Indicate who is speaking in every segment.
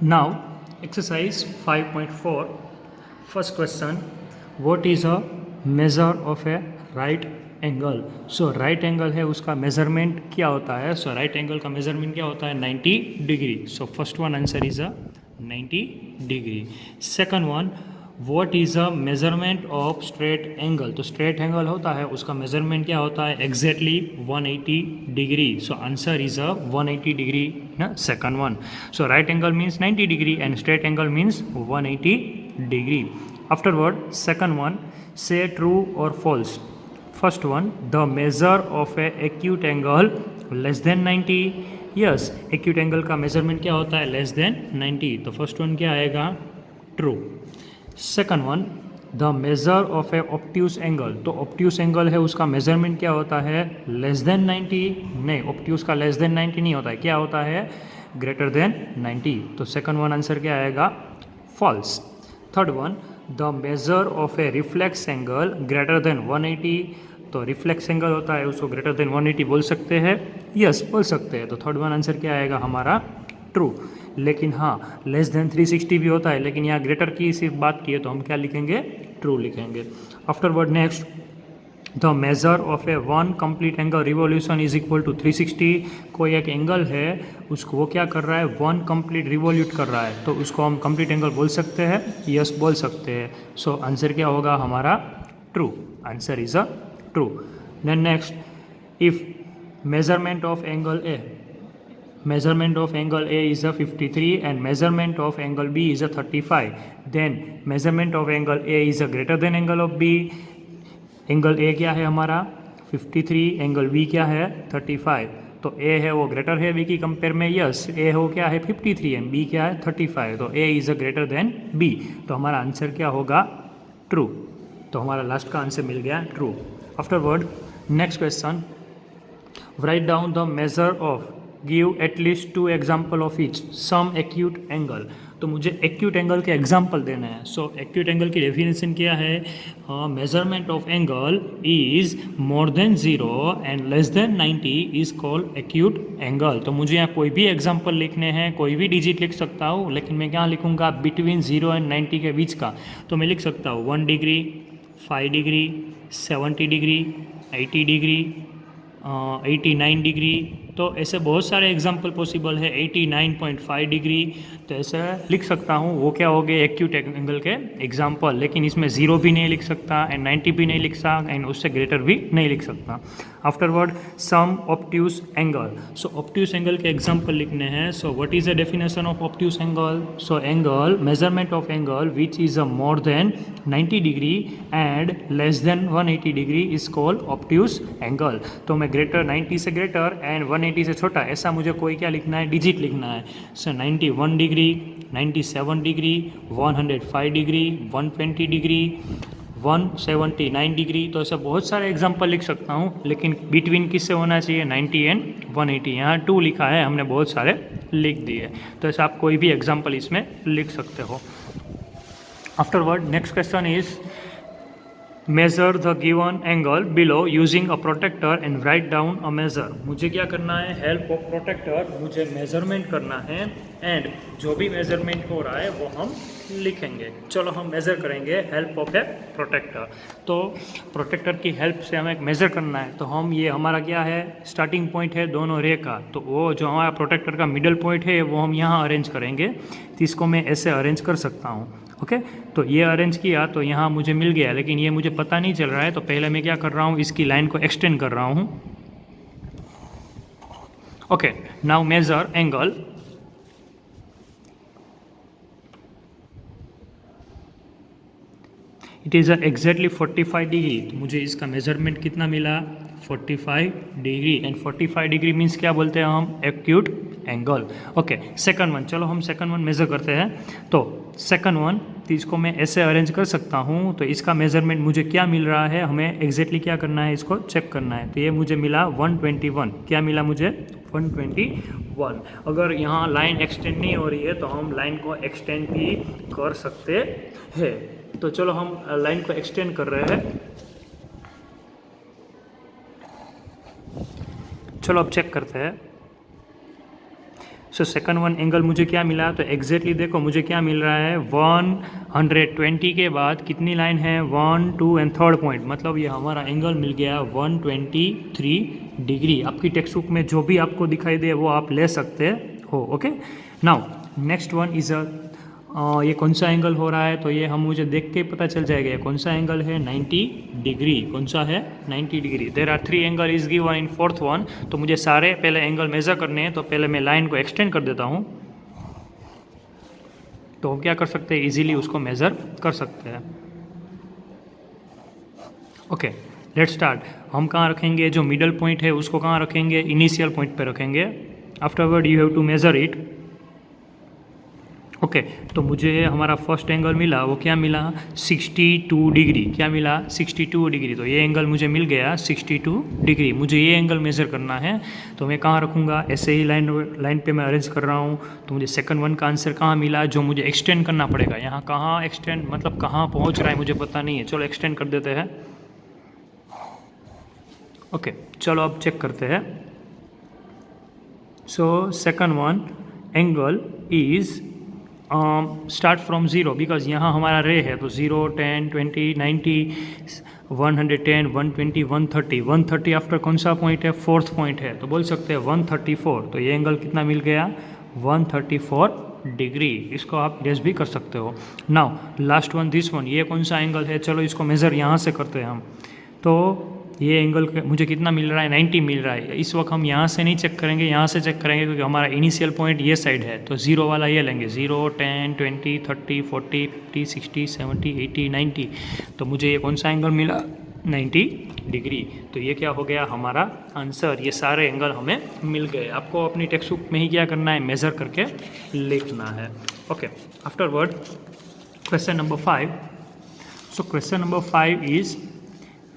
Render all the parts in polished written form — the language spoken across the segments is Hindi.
Speaker 1: Now, exercise 5.4. First question: what is a measure of a right angle? So right angle है उसका measurement क्या होता है? So right angle का measurement क्या होता है? 90 degree. So first one answer is a 90 degree. Second one, what is a measurement of straight angle? तो straight angle होता है उसका measurement क्या होता है? Exactly 180 degree. So answer is a 180 degree. ना second one. So right angle means 90 degree and straight angle means 180 degree. Afterward, second one, say true or false. First one, the measure of a acute angle less than 90. Yes, acute angle का measurement क्या होता है? Less than 90. तो first one क्या आएगा? True. Second one, the measure of A obtuse angle. तो ऑप्ट्यूस एंगल है उसका मेजरमेंट क्या होता है? Less than 90. नहीं, ऑप्ट्यूस का लेस देन 90 नहीं होता है. क्या होता है? Greater than 90. तो सेकंड वन आंसर क्या आएगा? False. Third one, the measure of a reflex angle greater than 180. तो रिफ्लेक्स एंगल होता है उसको ग्रेटर देन 180 बोल सकते हैं. यस, बोल सकते हैं. तो थर्ड वन आंसर क्या आएगा हमारा? ट्रू. लेकिन हाँ, लेस देन 360 भी होता है, लेकिन यहाँ ग्रेटर की सिर्फ बात की है तो हम क्या लिखेंगे? ट्रू लिखेंगे. Afterward next, the measure of a one complete angle revolution is equal to 360. कोई एक एंगल है उसको वो क्या कर रहा है? वन कंप्लीट रिवोल्यूट कर रहा है, तो उसको हम कंप्लीट एंगल बोल सकते हैं. यस, बोल सकते हैं. सो आंसर क्या होगा हमारा? True. Answer is a true. Then next, if measurement of angle A, measurement of angle A is a 53 and measurement of angle B is a 35, then measurement of angle A is a greater than angle of B. Angle A क्या है हमारा? 53. एंगल B क्या है? 35. तो A है वो ग्रेटर है B की कंपेयर में. यस, A हो क्या है? 53 एंड B क्या है? 35. तो A is a greater then B. तो हमारा आंसर क्या होगा? ट्रू. तो हमारा लास्ट का आंसर मिल गया true. Afterward next question, write down the measure of, give at least 2 example of each some acute angle. तो मुझे एक्यूट एंगल के एग्जाम्पल देना है. सो एक्यूट एंगल की डेफिनेशन क्या है? Measurement of angle is more than 0 and less than 90 is called acute angle. तो मुझे यहाँ कोई भी एग्जाम्पल लिखने हैं, कोई भी डिजिट लिख सकता हूँ, लेकिन मैं क्या लिखूँगा? बिटवीन 0 एंड 90 के बीच का. तो मैं लिख सकता हूँ 1 degree, 5 degree, 70 degree, 80 degree, 89 degree. तो ऐसे बहुत सारे एग्जाम्पल पॉसिबल है. 89.5 डिग्री. तो ऐसे लिख सकता हूँ. वो क्या हो गए? एक्यूट एंगल के एग्जाम्पल. लेकिन इसमें 0 भी नहीं लिख सकता एंड 90 भी नहीं लिख सकता एंड उससे ग्रेटर भी नहीं लिख सकता. आफ्टरवर्ड, सम ऑप्ट्यूस एंगल. सो ऑप्ट्यूस एंगल के एग्जाम्पल लिखने हैं. So what is the definition of obtuse angle? So angle, measurement of angle which is a more than 90 degree and less then 180 degree is called obtuse angle. तो मैं ग्रेटर 90 से ग्रेटर एंड 180 से छोटा, ऐसा मुझे कोई क्या लिखना है? डिजिट लिखना है. सो 91 degree, 97 degree, 105 degree, 120 degree, 179 degree. तो ऐसा बहुत सारे एग्जांपल लिख सकता हूँ, लेकिन बिटवीन किससे होना चाहिए? 90 एंड 180. यहाँ 2 लिखा है, हमने बहुत सारे लिख दिए. तो ऐसा आप कोई भी एग्जांपल इसमें लिख सकते हो. Afterward next question is, measure the given angle below using a protractor and write down a measure. मुझे क्या करना है? हेल्प ऑफ प्रोटेक्टर मुझे मेजरमेंट करना है एंड जो भी मेजरमेंट हो रहा है वो हम लिखेंगे. चलो हम मेज़र करेंगे हेल्प ऑफ ए प्रोटेक्टर. तो प्रोटेक्टर की हेल्प से हमें मेज़र करना है. तो हम, ये हमारा क्या है? स्टार्टिंग पॉइंट है दोनों रे का. तो वो जो हमारा प्रोटेक्टर का मिडल पॉइंट है वो हम यहाँ अरेंज करेंगे. तो इसको मैं ऐसे अरेंज कर सकता हूँ. ओके, तो ये अरेंज किया तो यहाँ मुझे मिल गया, लेकिन ये मुझे पता नहीं चल रहा है. तो पहले मैं क्या कर रहा हूँ? इसकी लाइन को एक्सटेंड कर रहा हूँ. Okay, now measure angle. It is exactly 45 degree. तो मुझे इसका मेजरमेंट कितना मिला? 45 डिग्री. एंड 45 डिग्री मीन्स क्या बोलते हैं हम? Acute angle. Okay, second one. चलो हम सेकंड वन मेज़र करते हैं. तो सेकंड वन, तो इसको मैं ऐसे अरेंज कर सकता हूँ. तो इसका मेजरमेंट मुझे क्या मिल रहा है? हमें एग्जैक्टली क्या करना है? इसको चेक करना है. तो ये मुझे मिला 121. क्या मिला मुझे? 121. अगर यहाँ लाइन एक्सटेंड नहीं हो रही है तो हम लाइन को एक्सटेंड भी कर सकते हैं. तो चलो हम लाइन को एक्सटेंड कर रहे हैं. चलो अब चेक करते हैं. सो सेकंड वन एंगल मुझे क्या मिला, तो एग्जैक्टली देखो मुझे क्या मिल रहा है, 120 के बाद कितनी लाइन है, 1, 2 एंड थर्ड पॉइंट, मतलब ये हमारा एंगल मिल गया 123 डिग्री। आपकी टेक्स्ट बुक में जो भी आपको दिखाई दे वो आप ले सकते हो। Okay, now next one is ये कौन सा एंगल हो रहा है, तो ये हम मुझे देख के पता चल जाएगा ये कौन सा एंगल है, 90 डिग्री। कौन सा है, 90 degree. There are 3 angle is given in fourth one. तो मुझे सारे पहले एंगल मेजर करने हैं, तो पहले मैं लाइन को एक्सटेंड कर देता हूँ, तो हम क्या कर सकते हैं, इजीली उसको मेजर कर सकते हैं। Okay, let's start. हम कहाँ रखेंगे, जो मिडल पॉइंट है उसको कहाँ रखेंगे, इनिशियल पॉइंट पे रखेंगे। Afterward you have to measure it. Okay, तो मुझे हमारा फर्स्ट एंगल मिला, वो क्या मिला, 62 डिग्री। क्या मिला, 62 डिग्री। तो ये एंगल मुझे मिल गया 62 डिग्री। मुझे ये एंगल मेज़र करना है, तो मैं कहाँ रखूँगा, ऐसे ही लाइन पे मैं अरेंज कर रहा हूँ। तो मुझे सेकंड वन का आंसर कहाँ मिला, जो मुझे एक्सटेंड करना पड़ेगा। यहाँ कहाँ एक्सटेंड, मतलब कहाँ पहुँच रहा है मुझे पता नहीं है, चलो एक्सटेंड कर देते हैं। ओके, चलो अब चेक करते हैं। So second one angle is start from zero, because यहाँ हमारा रे है, तो 0, 10, 20, 90, 110, 120, 130, 130 आफ्टर कौन सा पॉइंट है, फोर्थ पॉइंट है, तो बोल सकते हैं 134। तो ये एंगल कितना मिल गया, 134 डिग्री। इसको आप इरेज भी कर सकते हो। Now last one, this one, ये कौन सा एंगल है, चलो इसको मेज़र यहाँ से करते हैं हम। तो ये एंगल मुझे कितना मिल रहा है, 90 मिल रहा है। इस वक्त हम यहाँ से नहीं चेक करेंगे, यहाँ से चेक करेंगे, क्योंकि हमारा इनिशियल पॉइंट ये साइड है। तो 0 वाला ये लेंगे, 0, 10, 20, 30, 40, 50, 60, 70, 80, 90। तो मुझे ये कौन सा एंगल मिला, 90 डिग्री। तो ये क्या हो गया हमारा आंसर। ये सारे एंगल हमें मिल गए। आपको अपनी टेक्स्ट बुक में ही क्या करना है, मेज़र करके लिखना है। Okay, afterward question number 5। So question number 5 is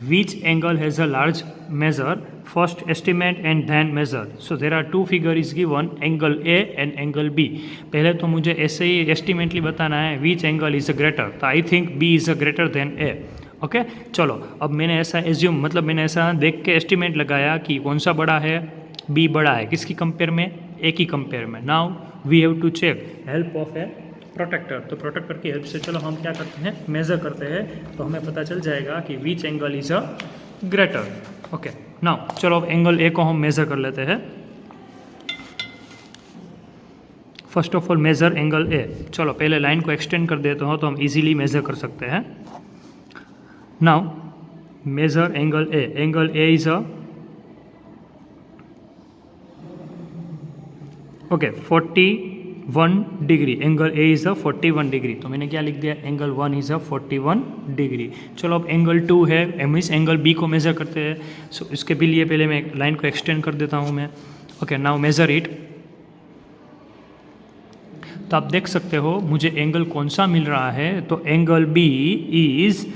Speaker 1: which angle has a large measure, first estimate and then measure. So there are two figure is given, angle A and angle B. पहले तो मुझे ऐसे ही एस्टिमेटली बताना है which angle is a greater, तो I think B is a greater than A. Okay, चलो अब मैंने ऐसा एज्यूम, मतलब मैंने ऐसा देख के एस्टिमेट लगाया कि कौन सा बड़ा है, B बड़ा है, किसकी कंपेयर में, A की कंपेयर में। Now we have to check help of a protractor. तो प्रोटेक्टर की हेल्प से चलो हम क्या करते हैं, मेज़र करते हैं, तो हमें पता चल जाएगा कि विच angle is a greater. Okay, now चलो अब एंगल ए को हम मेज़र कर लेते हैं। First of all measure angle A. चलो पहले लाइन को एक्सटेंड कर देते हो तो हम इजीली मेज़र कर सकते हैं। Now measure angle A. Angle A is a 41 degree. Angle A is a 41 degree. तो मैंने क्या लिख दिया, एंगल 1 इज़ अ 41 डिग्री। चलो अब एंगल 2 है, मीन्स एंगल बी को मेज़र करते हैं। सो इसके भी लिए पहले मैं लाइन को एक्सटेंड कर देता हूँ मैं। Okay, now measure it. तो आप देख सकते हो मुझे एंगल कौन सा मिल रहा है, तो angle B is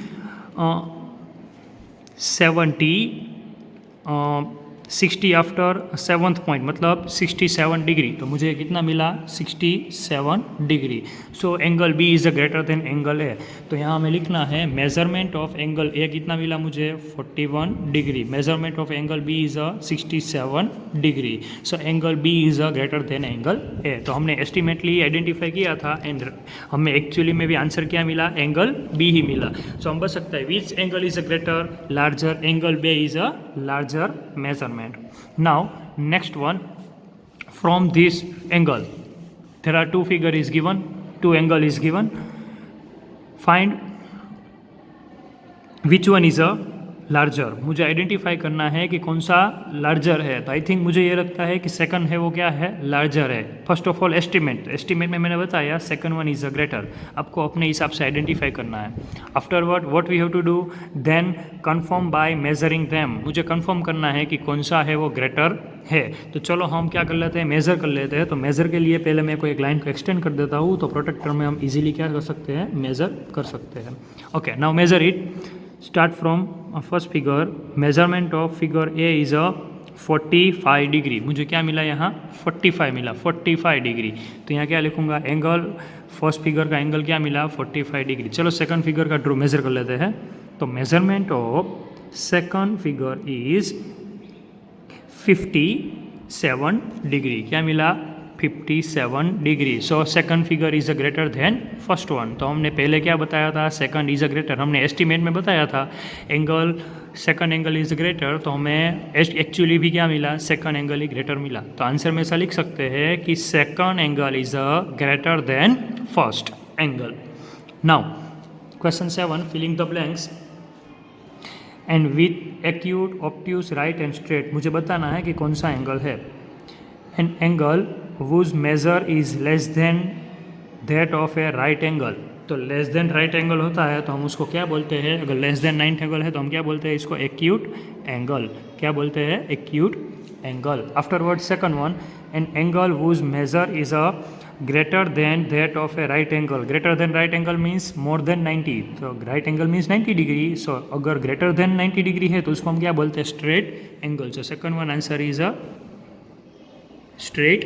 Speaker 1: 60 after seventh point, मतलब 67 डिग्री। तो मुझे कितना मिला, 67 degree. So angle B is a greater than angle A. तो यहाँ हमें लिखना है मेजरमेंट ऑफ एंगल ए कितना मिला मुझे, 41 degree. Measurement of angle B is a 67 degree. So angle B is a greater than angle A. तो हमने एस्टिमेटली आइडेंटिफाई किया था एंड हमें एक्चुअली में भी आंसर क्या मिला, एंगल बी ही मिला। सो हम बता सकते हैं which angle is a greater, larger, angle B is a larger measurement. Now next one, from this angle there are two figure is given, two angle is given, find which one is a larger. मुझे आइडेंटिफाई करना है कि कौन सा लार्जर है। तो आई थिंक मुझे ये लगता है कि सेकंड है वो क्या है, लार्जर है। First of all estimate, estimate में मैंने बताया second one is a greater. आपको अपने हिसाब से आइडेंटिफाई करना है। Afterward what we have to do, then confirm by measuring them. मुझे कंफर्म करना है कि कौन सा है वो ग्रेटर है। तो चलो हम क्या कर लेते हैं, मेज़र कर लेते हैं। तो मेज़र के लिए पहले मैं कोई एक लाइन को एक्सटेंड कर देता हूँ, तो प्रोटेक्टर में हम इजीली क्या कर सकते हैं, मेज़र कर सकते हैं। Okay, now measure it. Start from first figure. Measurement of figure A is a 45 degree. मुझे क्या मिला यहाँ, 45 मिला, 45 डिग्री। तो यहाँ क्या लिखूँगा, एंगल फर्स्ट फिगर का एंगल क्या मिला, 45 डिग्री। चलो सेकंड फिगर का ड्रो मेज़र कर लेते हैं। तो measurement of second figure is 57 degree. क्या मिला, 57 degree. So second figure is a greater than first one. तो हमने पहले क्या बताया था, सेकंड इज़ अ ग्रेटर, हमने एस्टिमेट में बताया था angle second angle is greater, तो हमें एक्चुअली भी क्या मिला, सेकंड एंगल ही ग्रेटर मिला। तो आंसर में ऐसा लिख सकते हैं कि second angle is a greater than first angle. Now question 7, filling the blanks and with acute, obtuse, right and straight. मुझे बताना है कि कौन सा एंगल है। An angle whose measure is less than that of a right angle. तो लेस देन राइट एंगल होता है तो हम उसको क्या बोलते हैं, अगर लेस देन 90 एंगल है तो हम क्या बोलते हैं इसको, एक्यूट एंगल। क्या बोलते हैं, acute angle. Afterward second one, an angle whose measure is a greater than that of a right angle. Greater than right angle means more than 90, तो right angle means 90 degree. So अगर ग्रेटर देन 90 डिग्री है तो उसको हम क्या बोलते हैं, straight angle. So second one answer is a straight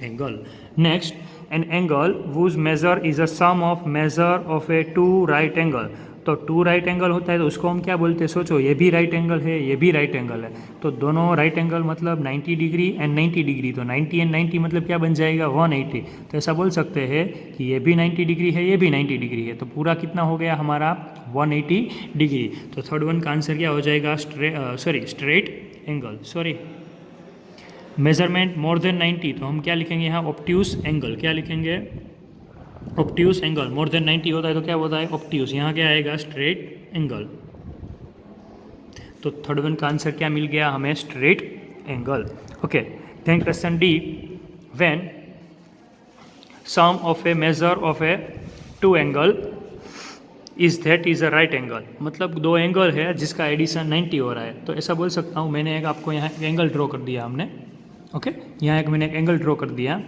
Speaker 1: angle. Next, an angle whose measure is a sum of measure of a two right angle. तो टू राइट एंगल होता है तो उसको हम क्या बोलते हैं, सोचो ये भी राइट एंगल है, ये भी राइट एंगल है, तो दोनों राइट एंगल मतलब 90 डिग्री एंड 90 डिग्री। तो 90 एंड 90 मतलब क्या बन जाएगा, 180। तो ऐसा बोल सकते हैं कि ये भी 90 डिग्री है, ये भी 90 डिग्री है, तो पूरा कितना हो गया हमारा 180 डिग्री। तो थर्ड वन का आंसर क्या हो जाएगा, स्ट्रेट एंगल। मेजरमेंट मोर देन 90, तो हम क्या लिखेंगे यहाँ, ऑब्ट्यूस एंगल। क्या लिखेंगे, ऑब्ट्यूस एंगल। मोर देन 90 होता है तो क्या होता है, ऑब्ट्यूस। यहाँ क्या आएगा, स्ट्रेट एंगल। तो थर्ड वन का आंसर क्या मिल गया हमें, straight angle. Okay, then question D, when sum of a measure of a two angle is that is a right angle. मतलब दो एंगल है जिसका एडिशन 90 हो रहा है, तो ऐसा बोल सकता हूँ। मैंने एक आपको यहाँ एंगल ड्रॉ कर दिया हमने, ओके यहाँ एक मैंने एंगल ड्रॉ कर दिया,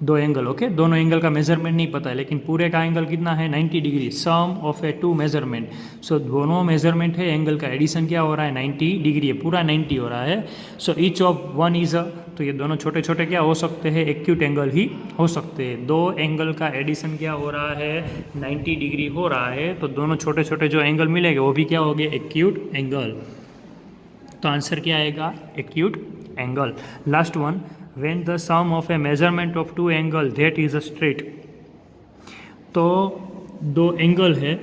Speaker 1: दो एंगल, ओके दोनों एंगल का मेजरमेंट नहीं पता है लेकिन पूरे का एंगल कितना है, 90 degree. Sum of a to measurement, so दोनों मेजरमेंट है, एंगल का एडिशन क्या हो रहा है, 90 डिग्री है, पूरा 90 हो रहा है। So each of one is a, तो ये दोनों छोटे छोटे क्या हो सकते हैं, एक्यूट एंगल ही हो सकते हैं। दो एंगल का एडिशन क्या हो रहा है, 90 डिग्री हो रहा है, तो दोनों छोटे छोटे जो एंगल मिलेंगे वो भी क्या हो गए, एक्यूट एंगल। तो आंसर क्या आएगा, acute angle. Last one, when the sum of a measurement of two angle that is a straight. तो दो एंगल है,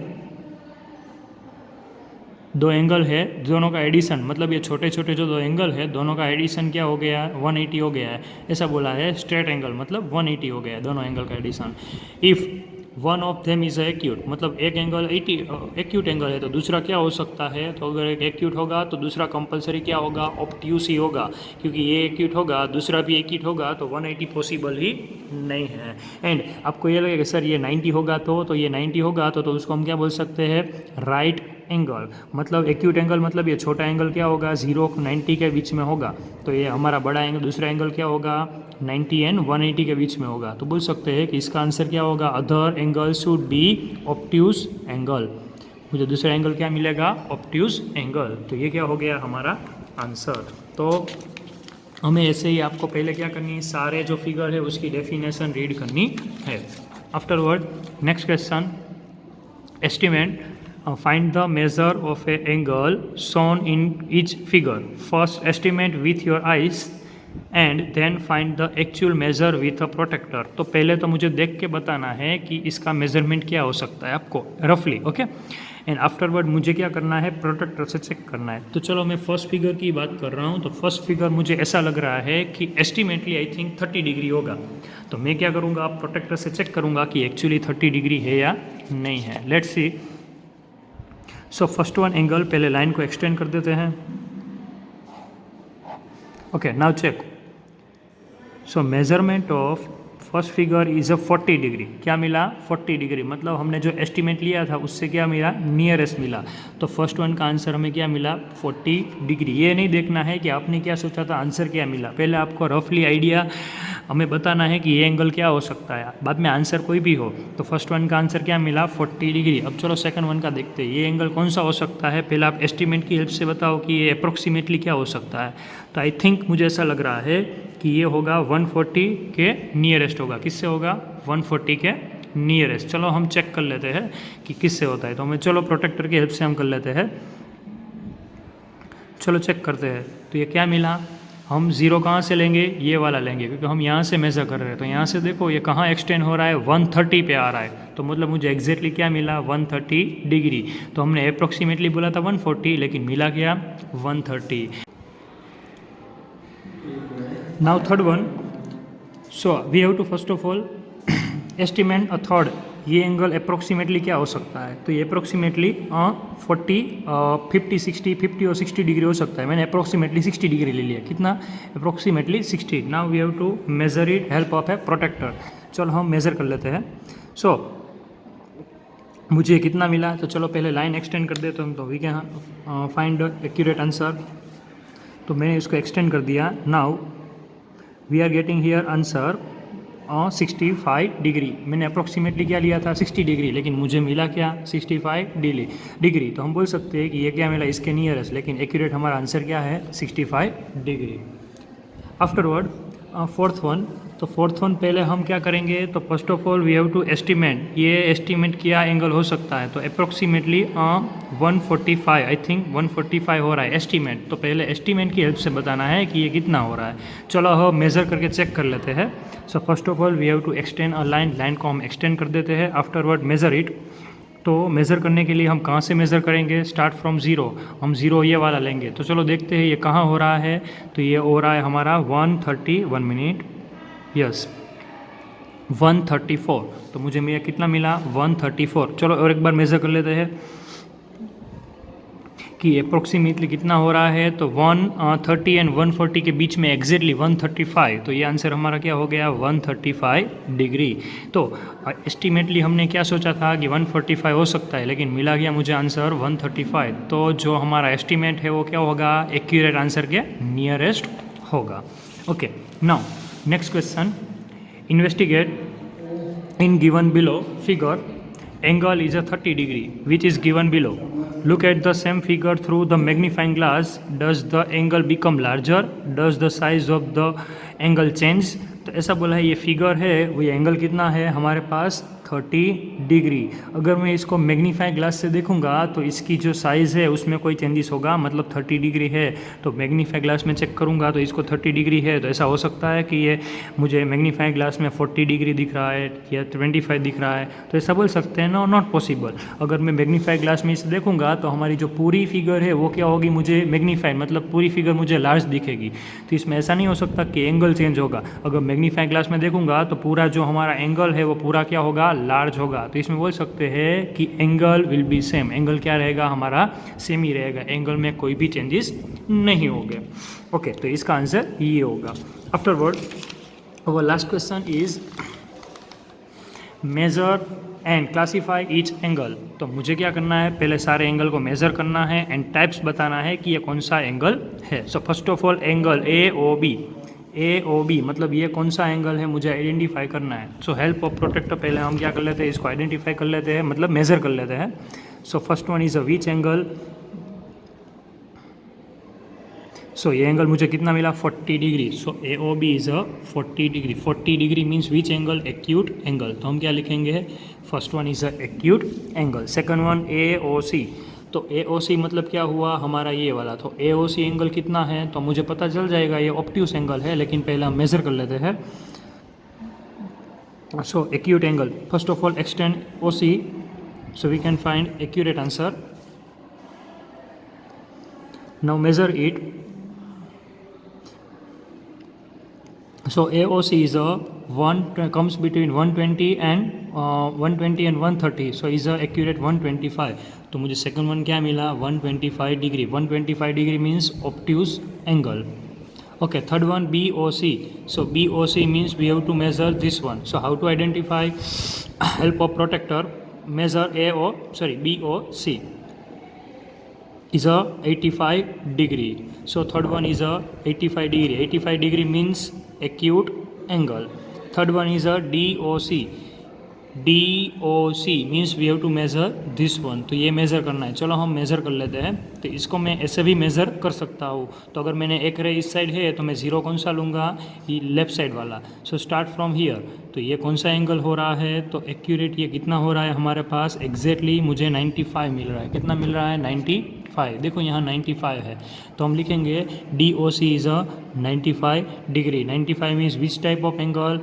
Speaker 1: दो एंगल है, दोनों का एडिशन, मतलब ये छोटे छोटे जो दो एंगल है दोनों का एडिशन क्या हो गया, 180 हो गया है, ऐसा बोला है। स्ट्रेट एंगल मतलब 180 हो गया है दोनों एंगल का addition. If one of them is acute, मतलब एक एंगल 80 एक्यूट एंगल है तो दूसरा क्या हो सकता है, तो अगर एक एक्यूट होगा तो दूसरा कंपलसरी क्या होगा, ऑब्ट्यूस ही होगा, क्योंकि ये एक्यूट होगा दूसरा भी एक्यूट होगा, तो 180 पॉसिबल ही नहीं है। एंड आपको ये लगेगा सर ये 90 होगा तो ये 90 होगा तो उसको हम क्या बोल सकते हैं, राइट एंगल। मतलब एक्यूट एंगल मतलब ये छोटा एंगल क्या होगा, 0 90 के बीच में होगा, तो ये हमारा बड़ा एंगल, दूसरा एंगल क्या होगा, 90 एंड 180 के बीच में होगा। तो बोल सकते हैं कि इसका आंसर क्या होगा, other angle should be obtuse angle. मुझे दूसरा एंगल क्या मिलेगा, ऑब्ट्यूस एंगल। तो ये क्या हो गया हमारा आंसर। तो हमें ऐसे ही आपको पहले क्या करनी है, सारे जो फिगर है उसकी डेफिनेशन रीड करनी है। Afterward next question, estimate find the measure of a angle shown in each figure. First estimate with your eyes and then find the actual measure with a protector. तो पहले तो मुझे देख के बताना है कि इसका मेजरमेंट क्या हो सकता है आपको रफली, ओके। एंड आफ्टरवर्ड मुझे क्या करना है, प्रोटेक्टर से चेक करना है। तो चलो मैं फर्स्ट फिगर की बात कर रहा हूँ। तो फर्स्ट फिगर मुझे ऐसा लग रहा है कि एस्टिमेटली आई थिंक 30 डिग्री होगा। तो मैं क्या करूँगा, आप प्रोटेक्टर से चेक करूँगा कि एक्चुअली 30 डिग्री है या नहीं है। Let's see. So first one angle, पहले लाइन को एक्सटेंड कर देते हैं, okay now check. So measurement of first figure is a 40 degree. क्या मिला, 40 डिग्री, मतलब हमने जो एस्टिमेट लिया था उससे क्या मिला, नियरेस्ट मिला। तो फर्स्ट वन का आंसर हमें क्या मिला, 40 डिग्री। ये नहीं देखना है कि आपने क्या सोचा था, आंसर क्या मिला, पहले आपको रफली आइडिया हमें बताना है कि ये एंगल क्या हो सकता है, बाद में आंसर कोई भी हो। तो फर्स्ट वन का आंसर क्या मिला, 40 डिग्री। अब चलो सेकंड वन का देखते हैं, ये एंगल कौन सा हो सकता है। पहले आप एस्टिमेट की हेल्प से बताओ कि ये अप्रोक्सीमेटली क्या हो सकता है। तो आई थिंक मुझे ऐसा लग रहा है कि ये होगा 140 के नियरेस्ट होगा। किससे होगा, 140 के नियरेस्ट। चलो हम चेक कर लेते हैं कि किससे होता है। तो हमें चलो प्रोटेक्टर की हेल्प से हम कर लेते हैं, चलो चेक करते हैं। तो ये क्या मिला, हम ज़ीरो कहाँ से लेंगे, ये वाला लेंगे, क्योंकि हम यहाँ से मेज़र कर रहे हैं। तो यहाँ से देखो ये कहाँ एक्सटेंड हो रहा है, 130 पे आ रहा है, तो मतलब मुझे एग्जैक्टली क्या मिला, 130 डिग्री। तो हमने अप्रोक्सीमेटली बोला था 140, लेकिन मिला क्या, 130। Now third one, so we have to first of all estimate a third, ये एंगल अप्रोक्सीमेटली क्या हो सकता है। तो ये अप्रोक्सीमेटली 50 और 60 डिग्री हो सकता है। मैंने अप्रोक्सीमेटली 60 डिग्री ले लिया, कितना, approximately 60। Now we have to measure it help of a protractor. चलो हम मेज़र कर लेते हैं। सो मुझे कितना मिला, तो चलो पहले लाइन एक्सटेंड कर देते हैं, तो we can find accurate answer. तो मैंने इसको एक्सटेंड कर दिया। Now we are getting here answer 65 degree. मैंने अप्रोक्सीमेटली क्या लिया था, 60 डिग्री, लेकिन मुझे मिला क्या, 65 डिग्री। तो हम बोल सकते हैं कि ये क्या मिला, इसके नियरेस्ट, लेकिन एक्यूरेट हमारा आंसर क्या है, 65 डिग्री। आफ्टरवर्ड फोर्थ वन, तो फोर्थ वन पहले हम क्या करेंगे, तो first of all we have to estimate, ये एस्टिमेट क्या एंगल हो सकता है। तो अप्रोक्सीमेटली 145, आई थिंक 145 हो रहा है एस्टिमेट। तो पहले एस्टिमेट की हेल्प से बताना है कि ये कितना हो रहा है। चलो हम मेज़र करके चेक कर लेते हैं। So first of all we have to extend a line को हम एक्सटेंड कर देते हैं। Afterward measure it. तो मेज़र करने के लिए हम कहाँ से मेज़र करेंगे, स्टार्ट फ्रॉम ज़ीरो। हम ज़ीरो ये वाला लेंगे। तो चलो देखते हैं ये कहाँ हो रहा है। तो ये हो रहा है हमारा 131 मिनट, यस 134। तो मुझे मेरा कितना मिला, 134। चलो और एक बार मेज़र कर लेते हैं कि अप्रोक्सीमेटली कितना हो रहा है। तो 130 एंड 140 के बीच में एग्जैक्टली 135। तो ये आंसर हमारा क्या हो गया, 135 डिग्री। तो एस्टिमेटली हमने क्या सोचा था कि 145 हो सकता है, लेकिन मिला गया मुझे आंसर 135। तो जो हमारा एस्टिमेट है वो क्या होगा, एक्यूरेट आंसर के नियरेस्ट होगा। Okay, now next question, investigate in given below figure angle is a 30 degree which is given below. Look at the same figure through the magnifying glass. Does the angle become larger? Does the size of the angle change? तो ऐसा बोला है, ये फिगर है, वो ये एंगल कितना है हमारे पास, 30 डिग्री। अगर मैं इसको मैग्नीफाइंग ग्लास से देखूंगा तो इसकी जो साइज़ है उसमें कोई चेंजेस होगा, मतलब 30 डिग्री है। तो मैग्नीफाइंग ग्लास में चेक करूंगा तो इसको 30 डिग्री है। तो ऐसा हो सकता है कि ये मुझे मैग्नीफाइंग ग्लास में 40 डिग्री दिख रहा है या 25 दिख रहा है। तो ऐसा बोल सकते हैं, नो, नॉट पॉसिबल। अगर मैं मैग्नीफाइंग ग्लास में इसे देखूंगा तो हमारी जो पूरी फिगर है वो क्या होगी, मुझे मैग्नीफाइड, मतलब पूरी फिगर मुझे लार्ज दिखेगी। तो इसमें ऐसा नहीं हो सकता कि एंगल चेंज होगा। अगर मैग्नीफाइंग ग्लास में देखूंगा तो पूरा जो हमारा एंगल है वो पूरा क्या होगा, लार्ज होगा। तो इसमें बोल सकते हैं कि angle will be same. Angle क्या रहेगा हमारा, सेम ही रहेगा, एंगल में कोई भी चेंजेस नहीं होंगे। ओके, तो इसका आंसर ये होगा। Afterward our last question is measure and classify each angle. तो मुझे क्या करना है, पहले सारे एंगल को मेज़र करना है एंड टाइप्स बताना है कि ये कौन सा एंगल है। So first of all angle A O B, मतलब ये कौन सा एंगल है मुझे आइडेंटिफाई करना है। सो हेल्प ऑफ प्रोटेक्टर पहले हम क्या कर लेते हैं, इसको आइडेंटिफाई कर लेते हैं, मतलब मेज़र कर लेते हैं। So first one is a which angle. So ये एंगल मुझे कितना मिला, 40 degree. So A O B is a 40 degree. 40 degree means which angle, acute angle. तो हम क्या लिखेंगे, first one is a acute angle. Second one A O C. तो ए ओ सी मतलब क्या हुआ हमारा ये वाला। तो ए ओ सी एंगल कितना है, तो मुझे पता चल जाएगा ये ऑब्ट्यूस एंगल है, लेकिन पहले हम मेज़र कर लेते हैं। So acute angle, first of all extend O C, so we can find accurate answer. Now measure it. So AOC is comes between 120 and 130. So is a accurate 125. तो मुझे सेकंड वन क्या मिला, 125 degree. 125 degree means obtuse angle. Okay, third one BOC. So BOC means we have to measure this one. So how to identify? Help of protractor, measure BOC is a 85 degree. So third one is a 85 degree. 85 degree means acute angle. Third one is a DOC. DOC means we have to measure this one. तो ये मेज़र करना है। चलो हम मेज़र कर लेते हैं। तो इसको मैं ऐसे भी मेज़र कर सकता हूँ। तो अगर मैंने एक रे इस साइड है तो मैं ज़ीरो कौन सा लूँगा, ये लेफ़्ट साइड वाला। So start from here. तो ये कौन सा एंगल हो रहा है, तो एक्यूरेट ये कितना हो रहा है हमारे पास, एग्जैक्टली मुझे 95 मिल रहा है। कितना मिल रहा है, 95। 95। देखो यहाँ 95 है तो हम लिखेंगे DOC is a 95 degree. 95 means which type of angle?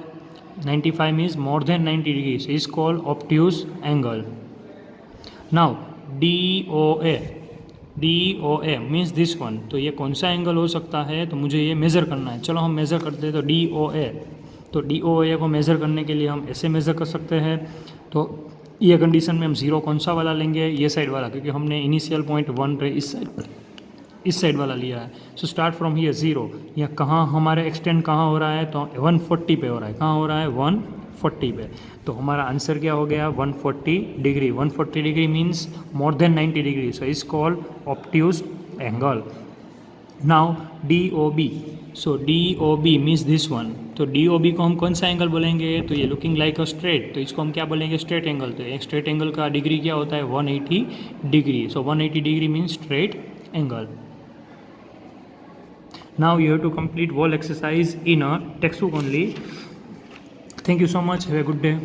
Speaker 1: 95 means more than 90 degree, so is called obtuse angle. Now DOA means this one, तो ये कौन सा एंगल हो सकता है? तो मुझे ये मेज़र करना है। चलो हम मेज़र करते हैं। तो DOA को मेज़र करने के लिए हम ऐसे मेज़र कर सकते हैं। तो ये कंडीशन में हम ज़ीरो कौन सा वाला लेंगे? ये साइड वाला, क्योंकि हमने इनिशियल पॉइंट 1 पे इस साइड वाला लिया है। So start from here 0। या कहाँ हमारे एक्सटेंड कहाँ हो रहा है? तो 140 पे हो रहा है। कहाँ हो रहा है? 140 पे। तो हमारा आंसर क्या हो गया? 140 degree. 140 degree means more than 90 degree, so is called obtuse angle. Now DOB, so DOB means this one. तो DOB को हम कौन सा एंगल बोलेंगे? तो ये लुकिंग लाइक अ स्ट्रेट, तो इसको हम क्या बोलेंगे? Straight angle. तो एक स्ट्रेट एंगल का डिग्री क्या होता है? 180 degree. So 180 degree means straight angle. Now you have to complete whole exercise in a textbook only. Thank you so much. Have a good day.